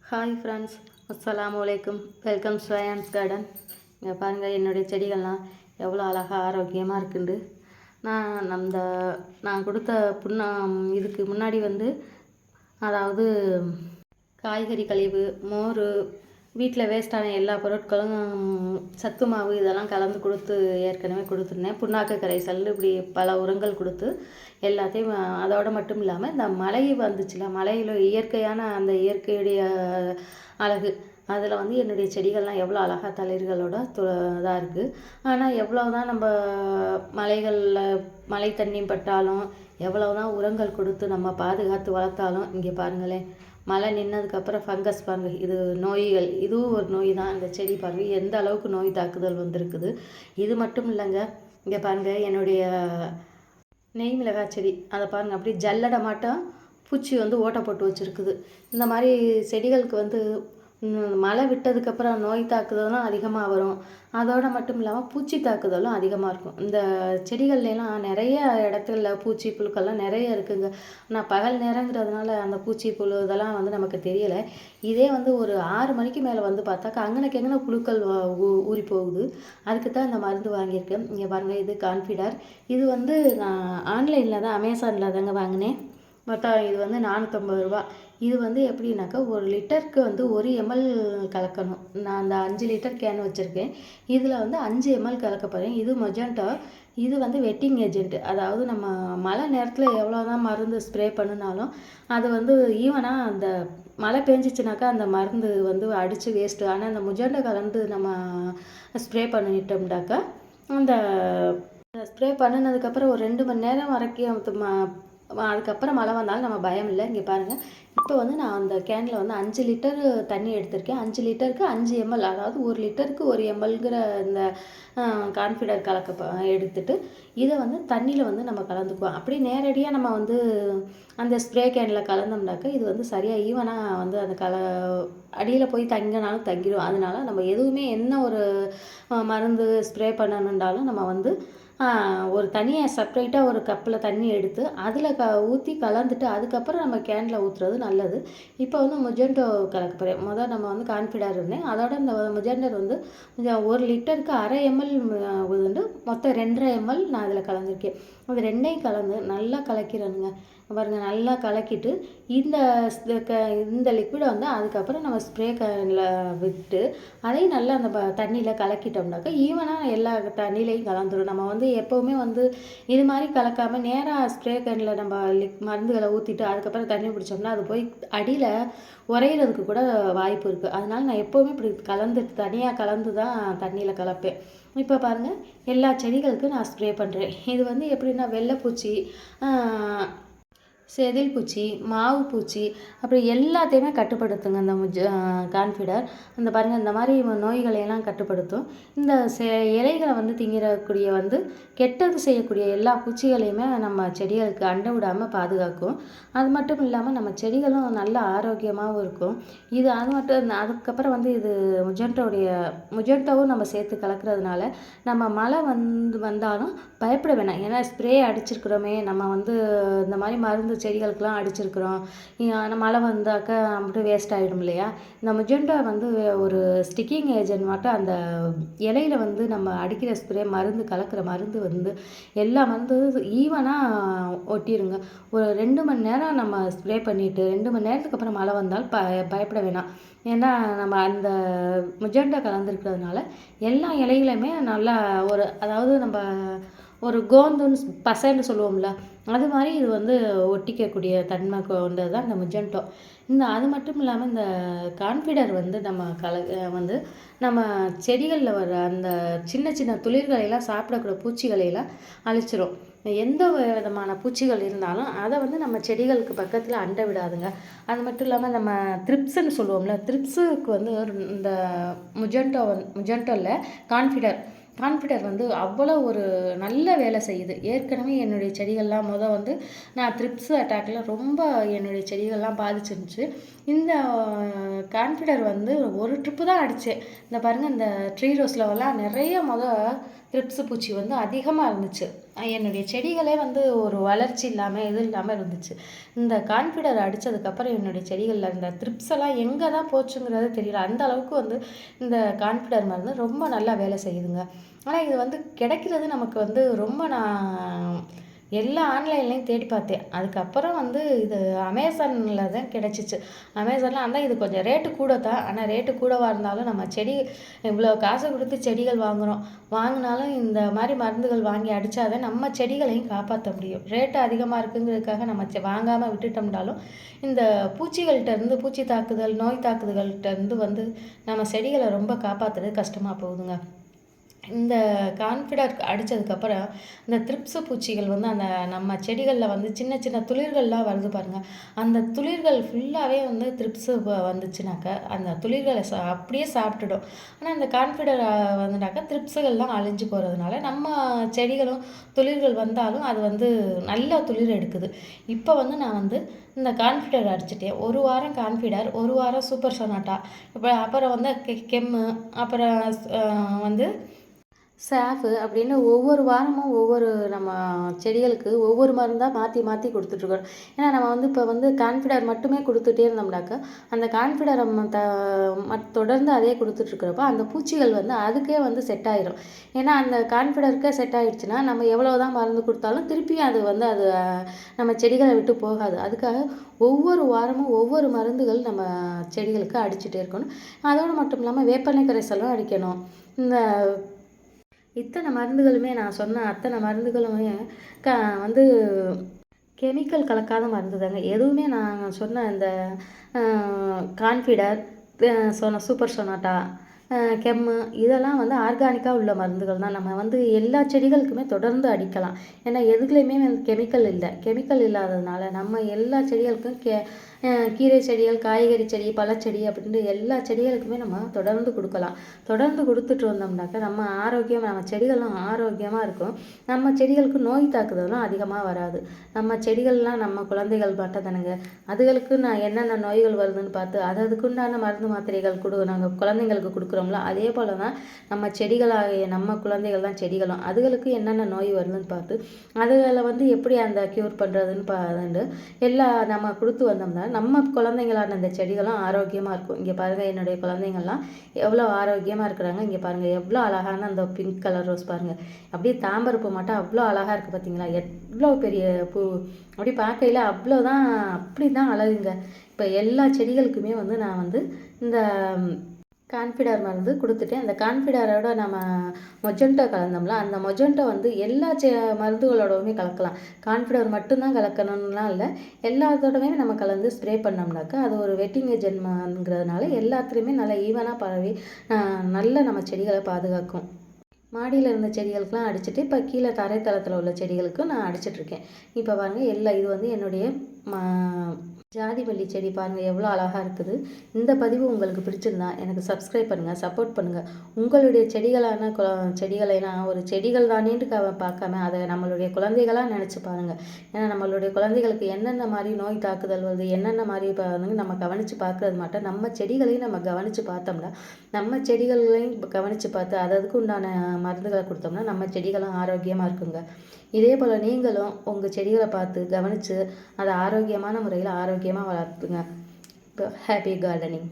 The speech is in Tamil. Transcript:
ஹாய் ஃப்ரெண்ட்ஸ், அஸ்ஸலாமு அலைக்கும். வெல்கம் ஸ்வயான்ஸ் கார்டன். இங்கே பாருங்கள், என்னுடைய செடிகள்லாம் எவ்வளோ அழகாக ஆரோக்கியமாக இருக்குண்டு. நான் கொடுத்த இதுக்கு முன்னாடி அதாவது காய்கறி கழிவு, மோர், வீட்டில் வேஸ்ட்டான எல்லா பொருட்களும், சத்து மாவு இதெல்லாம் கலந்து கொடுத்து ஏற்கனவே கொடுத்துருந்தேன். புண்ணாக்கு கரைசல், இப்படி பல உரங்கள் கொடுத்து எல்லாத்தையும். அதோடு மட்டும் இல்லாமல் இந்த மழை வந்துச்சுல, மழையில் இயற்கையான அந்த இயற்கையுடைய அழகு, அதில் என்னுடைய செடிகள்லாம் எவ்வளோ அழகாக தளிர்களோட இதாக இருக்குது. ஆனால் எவ்வளோ தான் நம்ம மழை தண்ணி பட்டாலும், எவ்வளோ தான் உரங்கள் கொடுத்து நம்ம பாதுகாத்து வளர்த்தாலும், இங்கே பாருங்களேன், மழை நின்னதுக்கப்புறம் ஃபங்கஸ் பாருங்கள், இது நோய்கள், இதுவும் ஒரு நோய் தான். இந்த செடி பாருங்கள் எந்த அளவுக்கு நோய் தாக்குதல் வந்திருக்குது. இது மட்டும் இல்லைங்க, இங்கே பாருங்கள் என்னுடைய நெய் மிளகாய் செடி, அதை பாருங்கள் அப்படியே ஜல்லடை மாட்டம் பூச்சி ஓட்டை போட்டு வச்சுருக்குது. இந்த மாதிரி செடிகளுக்கு மழை விட்டதுக்கப்புறம் நோய் தாக்குதலும் அதிகமாக வரும். அதோடு மட்டும் இல்லாமல் பூச்சி தாக்குதலும் அதிகமாக இருக்கும். இந்த செடிகள்லாம் நிறைய இடத்துல பூச்சி புழுக்கள்லாம் நிறைய இருக்குங்க. ஆனால் பகல் நேரங்கிறதுனால அந்த பூச்சி புழு இதெல்லாம் நமக்கு தெரியலை. இதே ஒரு 6 மணிக்கு மேலே பார்த்தாக்கா அங்கனைக்கு எங்கே புழுக்கள் ஊறி போகுது. அதுக்கு தான் இந்த மருந்து வாங்கியிருக்கேன். இங்கே பாருங்கள், இது கான்ஃபிடர். இது நான் ஆன்லைனில் தான், அமேசானில் தாங்க வாங்கினேன். மொத்தம் இது 450 ரூபா. இது எப்படின்னாக்கா 1 லிட்டருக்கு 1 ml கலக்கணும். நான் அந்த 5 லிட்டர் கேன் வச்சுருக்கேன். இதில் 5 ml கலக்க போகிறேன். இது மொஜாண்டோ. இது வெட்டிங் ஏஜென்ட். அதாவது நம்ம மழை நேரத்தில் எவ்வளோ தான் மருந்து ஸ்ப்ரே பண்ணினாலும் அது ஈவனாக அந்த மழை பெஞ்சிச்சுனாக்கா அந்த மருந்து அடித்து வேஸ்ட்டு. ஆனால் அந்த மொஜாண்டோ கலந்து நம்ம ஸ்ப்ரே பண்ணிட்டோம்னாக்கா அந்த ஸ்ப்ரே பண்ணினதுக்கப்புறம் ஒரு 2 மணி நேரம் வரைக்கும் அதுக்கப்புறம் மழை வந்தாலும் நம்ம பயம் இல்லை. இங்கே பாருங்கள், இப்போ நான் அந்த கேனில் 5 லிட்டர் தண்ணி எடுத்திருக்கேன். 5 லிட்டருக்கு 5 ml, அதாவது 1 லிட்டருக்கு 1 mlங்கிற இந்த கான்ஃபிடர் எடுத்துட்டு இதை தண்ணியில் நம்ம கலந்துக்குவோம். அப்படி நேரடியாக நம்ம அந்த ஸ்ப்ரே கேனில் கலந்தோம்னாக்கா இது சரியாக ஈவனாக அந்த அடியில் போய் தங்கினாலும் தங்கிடும். அதனால நம்ம எதுவுமே என்ன ஒரு மருந்து ஸ்ப்ரே பண்ணணுன்றாலும் நம்ம ஒரு தனியாக செப்ரேட்டாக ஒரு கப்பில் தண்ணி எடுத்து அதில் ஊற்றி கலந்துட்டு அதுக்கப்புறம் நம்ம கேனில் ஊற்றுறது நல்லது. இப்போ மொஜாண்டோ கலக்க போகிறேன். முதல் நம்ம கான்ஃபிடர் இருந்தேன், அதோட இந்த மொஜாண்டர் 1 லிட்டருக்கு 1/2 ml மொத்தம் 2.5 ml நான் அதில் கலந்துருக்கேன். அது 2ஐயும் கலந்து நல்லா கலக்கிறேனுங்க. பாருங்கள், நல்லா கலக்கிட்டு இந்த லிக்விடை அதுக்கப்புறம் நம்ம ஸ்ப்ரே கேனில் விட்டு அதையும் நல்லா அந்த தண்ணியில் கலக்கிட்டோம்னாக்கா ஈவனாக எல்லா தண்ணியிலையும் கலந்துடும். நம்ம எப்போவுமே இது மாதிரி கலக்காமல் நேராக ஸ்ப்ரே கேனில் நம்ம மருந்துகளை ஊற்றிட்டு அதுக்கப்புறம் தண்ணி பிடிச்சோம்னா அது போய் அடியில் உரையிறதுக்கு கூட வாய்ப்பு இருக்குது. அதனால நான் எப்போவுமே இப்படி தனியாக கலந்து தான் தண்ணியில் கலப்பேன். இப்போ பாருங்கள், எல்லா செடிகளுக்கும் நான் ஸ்ப்ரே பண்ணுறேன். இது எப்படின்னா வெள்ளைப்பூச்சி, செதில் பூச்சி, மாவு பூச்சி, அப்படி எல்லாத்தையுமே கட்டுப்படுத்துங்க இந்த கான்ஃபிடர். அந்த பாருங்கள், இந்த மாதிரி நோய்களையெல்லாம் கட்டுப்படுத்தும். இந்த இலைகளை திங்கிறக்கூடிய கெட்டது செய்யக்கூடிய எல்லா பூச்சிகளையுமே நம்ம செடிகளுக்கு அண்டை விடாமல் பாதுகாக்கும். அது மட்டும் இல்லாமல் நம்ம செடிகளும் நல்ல ஆரோக்கியமாகவும் இருக்கும். அதுக்கப்புறம் இது மொஜாண்டோவும் நம்ம சேர்த்து கலக்கிறதுனால நம்ம மழை வந்தாலும் பயப்பட வேணாம். ஏன்னா ஸ்ப்ரே அடிச்சிருக்கிறோமே, நம்ம இந்த மாதிரி மருந்து செடிகளுக்கெல்லாம் அடிச்சிருக்கிறோம், மழை வந்தாக்கா அப்படி வேஸ்ட் ஆகிடும் இல்லையா. இந்த மொஜாண்டோ ஒரு ஸ்டிக்கிங் ஏஜென்ட் மட்டும் அந்த இலையில நம்ம அடிக்கிற ஸ்ப்ரே மருந்து கலக்கிற மருந்து எல்லா மருந்து ஈவனாக ஒட்டிடுங்க. ஒரு 2 மணி நேரம் நம்ம ஸ்ப்ரே பண்ணிவிட்டு 2 மணி நேரத்துக்கு அப்புறம் மழை வந்தாலும் பயப்பட வேணாம். ஏன்னா நம்ம அந்த மொஜாண்டோ கலந்துருக்கிறதுனால எல்லா இலைகளுமே நல்லா அதாவது நம்ம ஒரு கோந்துன்னு பசைன்னு சொல்லுவோம்ல, அது மாதிரி இது ஒட்டிக்கக்கூடிய தன்மை கொண்டது தான் இந்த மொஜாண்டோ. அது மட்டும் இல்லாமல் இந்த கான்ஃபிடர் நம்ம செடிகளில் வர அந்த சின்ன சின்ன துளிர்களையெல்லாம் சாப்பிடக்கூடிய பூச்சிகளையெல்லாம் அழிச்சிரும். எந்த விதமான பூச்சிகள் இருந்தாலும் அதை நம்ம செடிகளுக்கு பக்கத்தில் அண்டை விடாதுங்க. அது மட்டும் இல்லாமல் நம்ம த்ரிப்ஸ்ன்னு சொல்லுவோம்ல, த்ரிப்ஸுக்கு இந்த மொஜாண்டோவில் கான்ஃபிடர் அவ்வளோ ஒரு நல்ல வேலை செய்யுது. ஏற்கனவே என்னுடைய செடிகள்லாம் நான் த்ரிப்ஸ் அட்டாக்கில் ரொம்ப என்னுடைய செடிகள்லாம் பாதிச்சிருந்துச்சு. இந்த கான்ஃபிடர் ஒரு ட்ரிப்பு தான் அடித்தேன். இந்த பாருங்கள், இந்த ட்ரீ ரோஸ்லலாம் நிறைய த்ரிப்ஸ் பூச்சி வந்து அதிகமாக இருந்துச்சு. என்னுடைய செடிகளே வந்து ஒரு வளர்ச்சி இல்லாமல் இது இல்லாமல் இருந்துச்சு. இந்த கான்ஃபிடர் அடித்ததுக்கப்புறம் என்னுடைய செடிகளில் இருந்த த்ரிப்ஸ் எல்லாம் எங்கே தான் போச்சுங்கிறது தெரியல. அந்த அளவுக்கு வந்து இந்த கான்ஃபிடர் மருந்து ரொம்ப நல்லா வேலை செய்யுதுங்க. ஆனால் இது வந்து கிடைக்கிறது நமக்கு வந்து ரொம்ப நான் எல்லா ஆன்லைன்லேயும் தேடி பார்த்தேன். அதுக்கப்புறம் வந்து இது அமேசானில் தான் கிடச்சிச்சு. அமேசானில் ஆனால் இது கொஞ்சம் ரேட்டு கூட தான். ஆனால் ரேட்டு கூடவா இருந்தாலும் நம்ம செடி இவ்வளோ காசு கொடுத்து செடிகள் வாங்குகிறோம். வாங்கினாலும் இந்த மாதிரி மருந்துகள் வாங்கி அடித்தாதான் நம்ம செடிகளையும் காப்பாற்ற முடியும். ரேட்டு அதிகமாக இருக்குங்கிறதுக்காக நம்ம வாங்காமல் விட்டுட்டோம்னாலும் இந்த பூச்சிகள்கிட்டருந்து பூச்சி தாக்குதல் நோய் தாக்குதல்கிட்டருந்து வந்து நம்ம செடிகளை ரொம்ப காப்பாற்றுறது கஷ்டமாக போகுதுங்க. இந்த கான்ஃபிடர் அடித்ததுக்கப்புறம் இந்த த்ரிப்ஸ் பூச்சிகள் வந்து அந்த நம்ம செடிகளில் வந்து சின்ன சின்ன துளிர்கள்லாம் வருது பாருங்கள். அந்த துளிர்கள் ஃபுல்லாகவே வந்து த்ரிப்ஸு வந்துச்சுனாக்க அந்த துளிர்களை அப்படியே சாப்பிட்டுடும். ஆனால் இந்த கான்ஃபிடர் வந்துனாக்கா த்ரிப்ஸுகள்லாம் அழிஞ்சு போகிறதுனால நம்ம செடிகளும் துளிர்கள் வந்தாலும் அது வந்து நல்ல துளிர் எடுக்குது. இப்போ வந்து நான் வந்து இந்த கான்ஃபிடர் அடிச்சிட்டேன். 1 வாரம் கான்ஃபிடர், 1 வாரம் சூப்பர் சொனாட்டா, இப்போ அப்புறம் வந்து கெம்மு, அப்புறம் வந்து சாஃபு அப்படின்னு ஒவ்வொரு வாரமும் ஒவ்வொரு நம்ம செடிகளுக்கு ஒவ்வொரு மருந்தாக மாற்றி மாற்றி கொடுத்துட்ருக்கோம். ஏன்னா நம்ம வந்து இப்போ வந்து கான்ஃபிடர் மட்டுமே கொடுத்துட்டே இருந்தோம்னாக்கா அந்த கான்ஃபிடரை தொடர்ந்து அதே கொடுத்துட்ருக்கிறப்ப அந்த பூச்சிகள் வந்து அதுக்கே வந்து செட் ஆயிரும். ஏன்னா அந்த கான்ஃபிடருக்கே செட் ஆகிடுச்சுன்னா நம்ம எவ்வளோ தான் மருந்து கொடுத்தாலும் திருப்பியும் அது வந்து அது நம்ம செடிகளை விட்டு போகாது. அதுக்காக ஒவ்வொரு வாரமும் ஒவ்வொரு மருந்துகள் நம்ம செடிகளுக்கு அடிச்சுட்டே இருக்கணும். அதோடு மட்டும் இல்லாமல் வேப்பெண்ணெய் கரைசலும் அடிக்கணும். இந்த இத்தனை மருந்துகளுமே நான் சொன்ன அத்தனை மருந்துகளுமே வந்து கெமிக்கல் கலக்காத மருந்து தாங்க. எதுவுமே நான் சொன்ன இந்த கான்ஃபிடர், சூப்பர் சொனாட்டா, கெம்மு இதெல்லாம் வந்து ஆர்கானிக்காக உள்ள மருந்துகள் தான். நம்ம வந்து எல்லா செடிகளுக்குமே தொடர்ந்து அடிக்கலாம். ஏன்னா எதுலேயுமே வந்து கெமிக்கல் இல்லை. கெமிக்கல் இல்லாததுனால நம்ம எல்லா செடிகளுக்கும் கீரை செடிகள், காய்கறி செடி, பழச்செடி அப்படின்ட்டு எல்லா செடிகளுக்குமே நம்ம தொடர்ந்து கொடுக்கலாம். தொடர்ந்து கொடுத்துட்டு வந்தோம்னாக்கா நம்ம செடிகளும் ஆரோக்கியமாக இருக்கும். நம்ம செடிகளுக்கு நோய் தாக்குதலும் அதிகமாக வராது. நம்ம செடிகள்லாம் நம்ம குழந்தைகள் மட்டும் தானுங்க. அதுகளுக்கு நான் என்னென்ன நோய்கள் வருதுன்னு பார்த்து அதுக்குண்டான மருந்து மாத்திரைகள் நாங்கள் குழந்தைங்களுக்கு கொடுக்குறோம்ல, அதே போல் தான் நம்ம செடிகளாகிய நம்ம குழந்தைகள் தான் செடிகளும். அதுகளுக்கு என்னென்ன நோய் வருதுன்னு பார்த்து அதுகளை வந்து எப்படி அந்த க்யூர் பண்ணுறதுன்னு எல்லாம் நம்ம கொடுத்து வந்தோம்னா நம்ம குழந்தைங்களான அந்த செடிகளும் ஆரோக்கியமாக இருக்கும். இங்கே பாருங்கள், என்னுடைய குழந்தைங்கள்லாம் எவ்வளோ ஆரோக்கியமாக இருக்கிறாங்க. இங்கே பாருங்கள், எவ்வளோ அழகான அந்த பிங்க் கலர் ரோஸ் பாருங்கள். அப்படியே தாம்பரப்பூ மட்டும் அவ்வளோ அழகாக இருக்குது பார்த்தீங்களா? எவ்வளோ பெரிய பூ, அப்படி பார்க்கையில் அவ்வளோதான், அப்படி தான் அழகுங்க. இப்போ எல்லா செடிகளுக்குமே வந்து நான் வந்து இந்த கான்ஃபிடர் மருந்து கொடுத்துட்டேன். அந்த கான்ஃபிடரோட நம்ம மொஜெண்டோ கலந்தோம்ல, அந்த மொஜெண்டோ வந்து எல்லா மருந்துகளோடவுமே கலக்கலாம். கான்ஃபிடர் மட்டும்தான் கலக்கணும்லாம் இல்லை, எல்லாத்தோடவே நம்ம கலந்து ஸ்ப்ரே பண்ணோம்னாக்கா அது ஒரு வெட்டிங் ஏஜென்ட்ங்கிறதுனால எல்லாத்துலேயுமே நல்லா ஈவனாக பரவி நல்ல நம்ம செடிகளை பாதுகாக்கும். மாடியில் இருந்த செடிகளுக்கெலாம் அடிச்சுட்டு இப்போ கீழே தரைத்தளத்தில் உள்ள செடிகளுக்கும் நான் அடிச்சிட்ருக்கேன். இப்போ பாருங்கள், இது வந்து என்னுடைய ஜாதி மல்லி செடி பாருங்கள் எவ்வளோ அழகாக இருக்குது. இந்த பதிவு உங்களுக்கு பிடிச்சிருந்தா எனக்கு சப்ஸ்கிரைப் பண்ணுங்கள், சப்போர்ட் பண்ணுங்கள். உங்களுடைய செடிகளைலாம் ஒரு செடிகள் தானேன்ட்டு பார்க்காம அதை நம்மளுடைய குழந்தைகளாக நினச்சி பாருங்கள். ஏன்னா நம்மளுடைய குழந்தைகளுக்கு என்னென்ன மாதிரி நோய் தாக்குதல் வருது, என்னென்ன மாதிரி வந்து நம்ம கவனித்து பார்க்குறது மட்டும் நம்ம செடிகளையும் நம்ம கவனித்து பார்த்தோம்னா நம்ம செடிகளையும் கவனித்து பார்த்து அதுக்கு உண்டான மருந்துகளை கொடுத்தோம்னா நம்ம செடிகளும் ஆரோக்கியமாக இருக்குங்க. இதே போல் நீங்களும் உங்கள் செடிகளை பார்த்து கவனித்து அதை ஆரோக்கியமான முறையில் ஆரோக்கியமாக வளர்த்துங்க. Happy gardening.